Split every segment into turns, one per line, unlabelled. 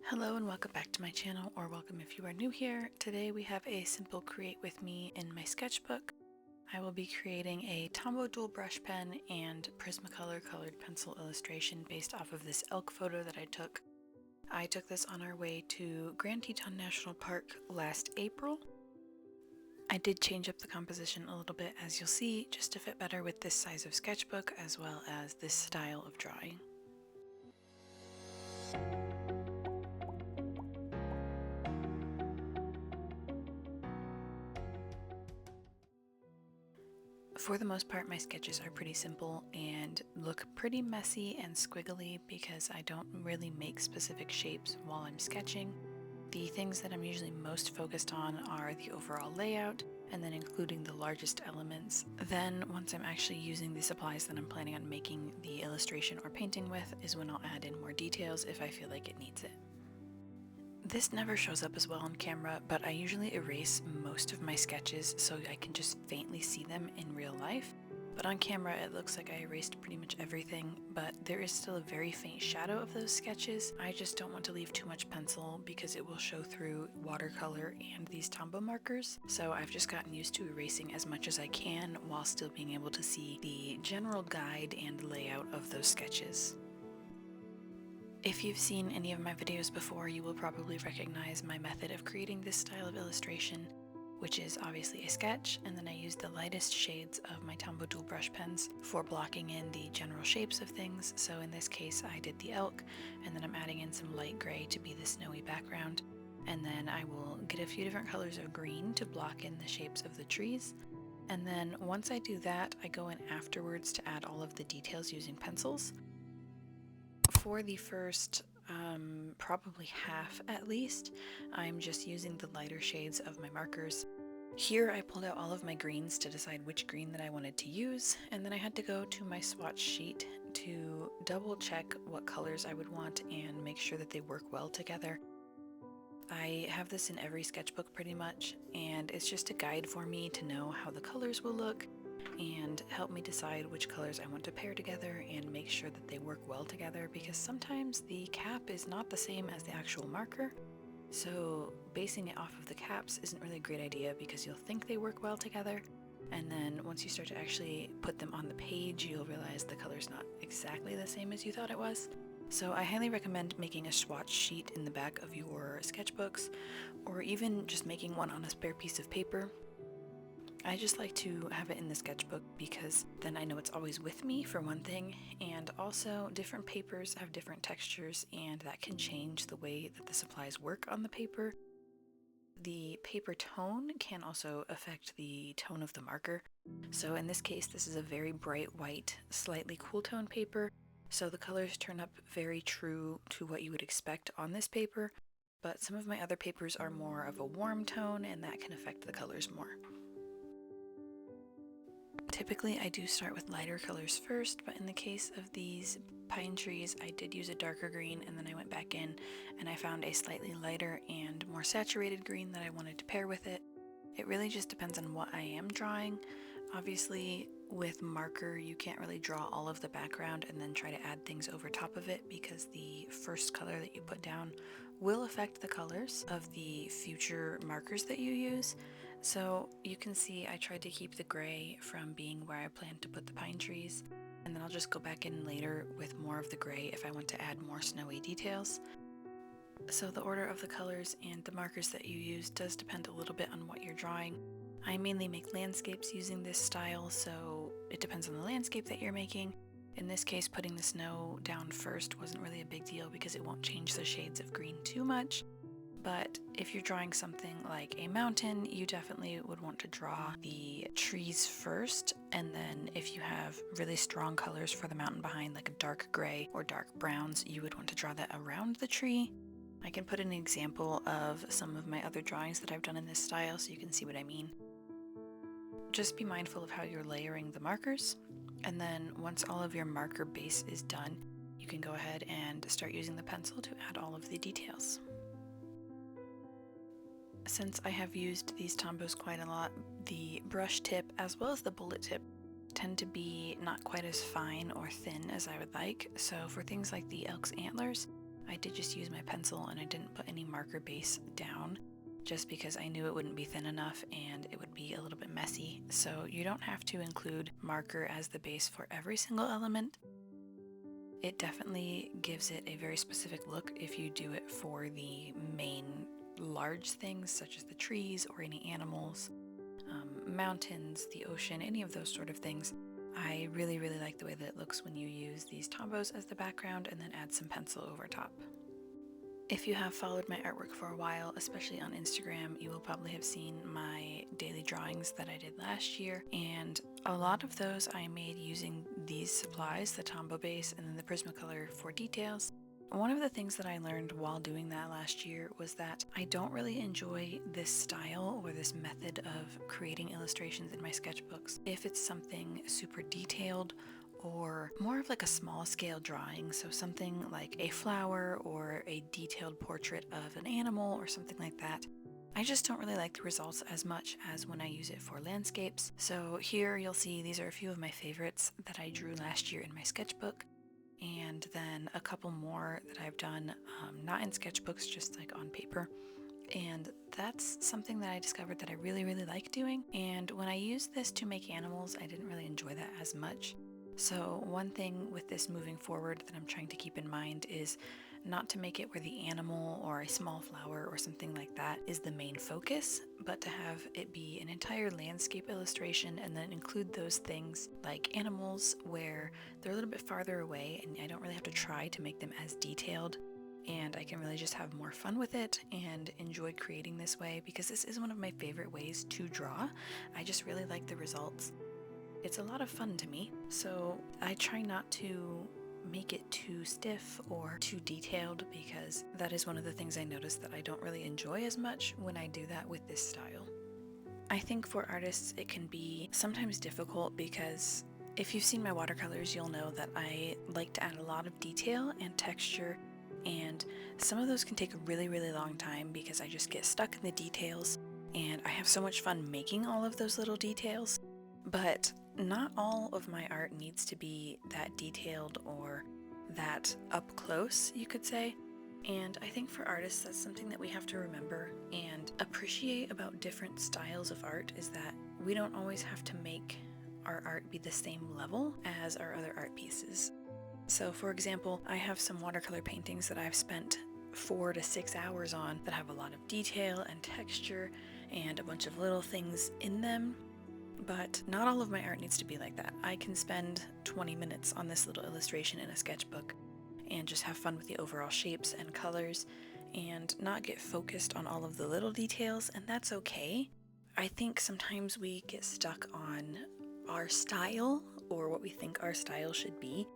Hello and welcome back to my channel, or welcome if you are new here. Today we have a simple create with me in my sketchbook. I will be creating a Tombow dual brush pen and Prismacolor colored pencil illustration based off of this elk photo that I took. I took this on our way to Grand Teton National Park last April. I did change up the composition a little bit, as you'll see, just to fit better with this size of sketchbook as well as this style of drawing. For the most part, my sketches are pretty simple and look pretty messy and squiggly because I don't really make specific shapes while I'm sketching. The things that I'm usually most focused on are the overall layout and then including the largest elements. Then once I'm actually using the supplies that I'm planning on making the illustration or painting with is when I'll add in more details if I feel like it needs it. This never shows up as well on camera, but I usually erase most of my sketches so I can just faintly see them in real life. But on camera it looks like I erased pretty much everything, but there is still a very faint shadow of those sketches. I just don't want to leave too much pencil because it will show through watercolor and these Tombow markers. So I've just gotten used to erasing as much as I can while still being able to see the general guide and layout of those sketches. If you've seen any of my videos before, you will probably recognize my method of creating this style of illustration, which is obviously a sketch, and then I use the lightest shades of my Tombow dual brush pens for blocking in the general shapes of things. So in this case I did the elk, and then I'm adding in some light gray to be the snowy background, and then I will get a few different colors of green to block in the shapes of the trees. And then once I do that, I go in afterwards to add all of the details using pencils. For the first probably half at least, I'm just using the lighter shades of my markers. Here I pulled out all of my greens to decide which green that I wanted to use, and then I had to go to my swatch sheet to double check what colors I would want and make sure that they work well together. I have this in every sketchbook pretty much, and it's just a guide for me to know how the colors will look and help me decide which colors I want to pair together and make sure that they work well together, because sometimes the cap is not the same as the actual marker. So basing it off of the caps isn't really a great idea because you'll think they work well together, and then once you start to actually put them on the page, you'll realize the color's not exactly the same as you thought it was. So I highly recommend making a swatch sheet in the back of your sketchbooks, or even just making one on a spare piece of paper. I just like to have it in the sketchbook because then I know it's always with me, for one thing, and also different papers have different textures and that can change the way that the supplies work on the paper. The paper tone can also affect the tone of the marker. So in this case, this is a very bright white, slightly cool tone paper, so the colors turn up very true to what you would expect on this paper, but some of my other papers are more of a warm tone and that can affect the colors more. Typically I do start with lighter colors first, but in the case of these pine trees I did use a darker green, and then I went back in and I found a slightly lighter and more saturated green that I wanted to pair with it. It really just depends on what I am drawing. Obviously with marker you can't really draw all of the background and then try to add things over top of it, because the first color that you put down will affect the colors of the future markers that you use. So you can see I tried to keep the gray from being where I plan to put the pine trees, and then I'll just go back in later with more of the gray if I want to add more snowy details. So the order of the colors and the markers that you use does depend a little bit on what you're drawing. I mainly make landscapes using this style, so it depends on the landscape that you're making. In this case, putting the snow down first wasn't really a big deal because it won't change the shades of green too much. But if you're drawing something like a mountain, you definitely would want to draw the trees first, and then if you have really strong colors for the mountain behind, like a dark gray or dark browns, you would want to draw that around the tree. I can put an example of some of my other drawings that I've done in this style so you can see what I mean. Just be mindful of how you're layering the markers, and then once all of your marker base is done, you can go ahead and start using the pencil to add all of the details. Since I have used these Tombows quite a lot, the brush tip as well as the bullet tip tend to be not quite as fine or thin as I would like. So for things like the elk's antlers, I did just use my pencil and I didn't put any marker base down, just because I knew it wouldn't be thin enough and it would be a little bit messy. So you don't have to include marker as the base for every single element. It definitely gives it a very specific look if you do it for the main large things such as the trees or any animals, mountains, the ocean, any of those sort of things. I really like the way that it looks when you use these Tombows as the background and then add some pencil over top. If you have followed my artwork for a while, especially on Instagram, you will probably have seen my daily drawings that I did last year, and a lot of those I made using these supplies, the Tombow base and then the Prismacolor for details. One of the things that I learned while doing that last year was that I don't really enjoy this style or this method of creating illustrations in my sketchbooks if it's something super detailed or more of like a small scale drawing, so something like a flower or a detailed portrait of an animal or something like that. I just don't really like the results as much as when I use it for landscapes. So here you'll see these are a few of my favorites that I drew last year in my sketchbook, and then a couple more that I've done not in sketchbooks, just like on paper. And that's something that I discovered that I really like doing. And when I used this to make animals, I didn't really enjoy that as much. So one thing with this moving forward that I'm trying to keep in mind is not to make it where the animal or a small flower or something like that is the main focus, but to have it be an entire landscape illustration and then include those things like animals where they're a little bit farther away and I don't really have to try to make them as detailed, and I can really just have more fun with it and enjoy creating this way, because this is one of my favorite ways to draw. I just really like the results. It's a lot of fun to me, so I try not to make it too stiff or too detailed, because that is one of the things I notice that I don't really enjoy as much when I do that with this style. I think for artists it can be sometimes difficult, because if you've seen my watercolors, you'll know that I like to add a lot of detail and texture, and some of those can take a really long time because I just get stuck in the details and I have so much fun making all of those little details. But not all of my art needs to be that detailed or that up close, you could say. And I think for artists, that's something that we have to remember and appreciate about different styles of art, is that we don't always have to make our art be the same level as our other art pieces. So for example, I have some watercolor paintings that I've spent 4 to 6 hours on that have a lot of detail and texture and a bunch of little things in them. But not all of my art needs to be like that. I can spend 20 minutes on this little illustration in a sketchbook and just have fun with the overall shapes and colors and not get focused on all of the little details, and that's okay. I think sometimes we get stuck on our style or what we think our style should be,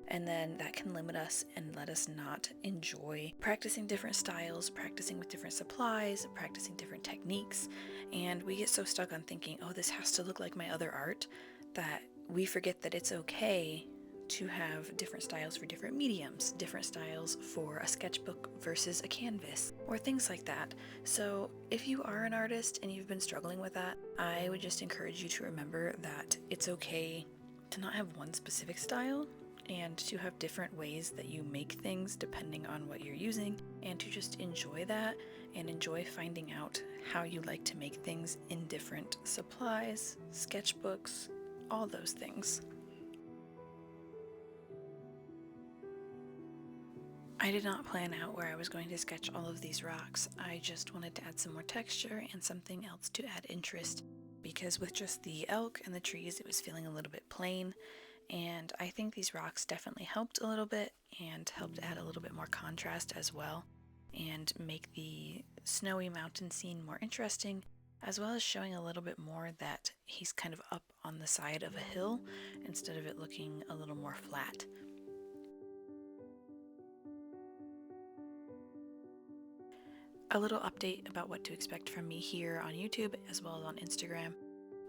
and then that can limit us and let us not enjoy practicing different styles, practicing with different supplies, practicing different techniques, and we get so stuck on thinking, oh, this has to look like my other art, that we forget that it's okay to have different styles for different mediums, different styles for a sketchbook versus a canvas, or things like that. So if you are an artist and you've been struggling with that, I would just encourage you to remember that it's okay to not have one specific style, and to have different ways that you make things depending on what you're using, and to just enjoy that and enjoy finding out how you like to make things in different supplies, sketchbooks, all those things. I did not plan out where I was going to sketch all of these rocks. I just wanted to add some more texture and something else to add interest, because with just the elk and the trees it was feeling a little bit plain. And I think these rocks definitely helped a little bit and helped add a little bit more contrast as well, and make the snowy mountain scene more interesting, as well as showing a little bit more that he's kind of up on the side of a hill instead of it looking a little more flat. A little update about what to expect from me here on YouTube as well as on Instagram.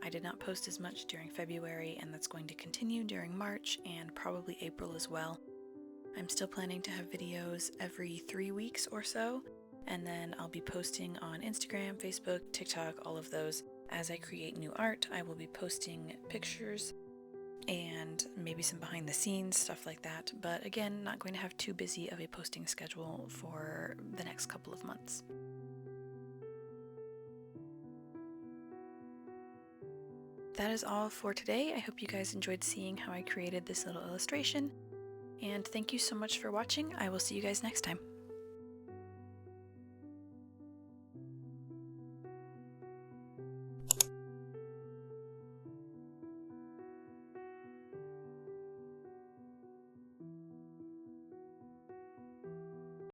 I did not post as much during February, and that's going to continue during March and probably April as well. I'm still planning to have videos every 3 weeks or so, and then I'll be posting on Instagram, Facebook, TikTok, all of those. As I create new art, I will be posting pictures and maybe some behind the scenes stuff like that, but again, not going to have too busy of a posting schedule for the next couple of months. That is all for today. I hope you guys enjoyed seeing how I created this little illustration, and thank you so much for watching. I will see you guys next time.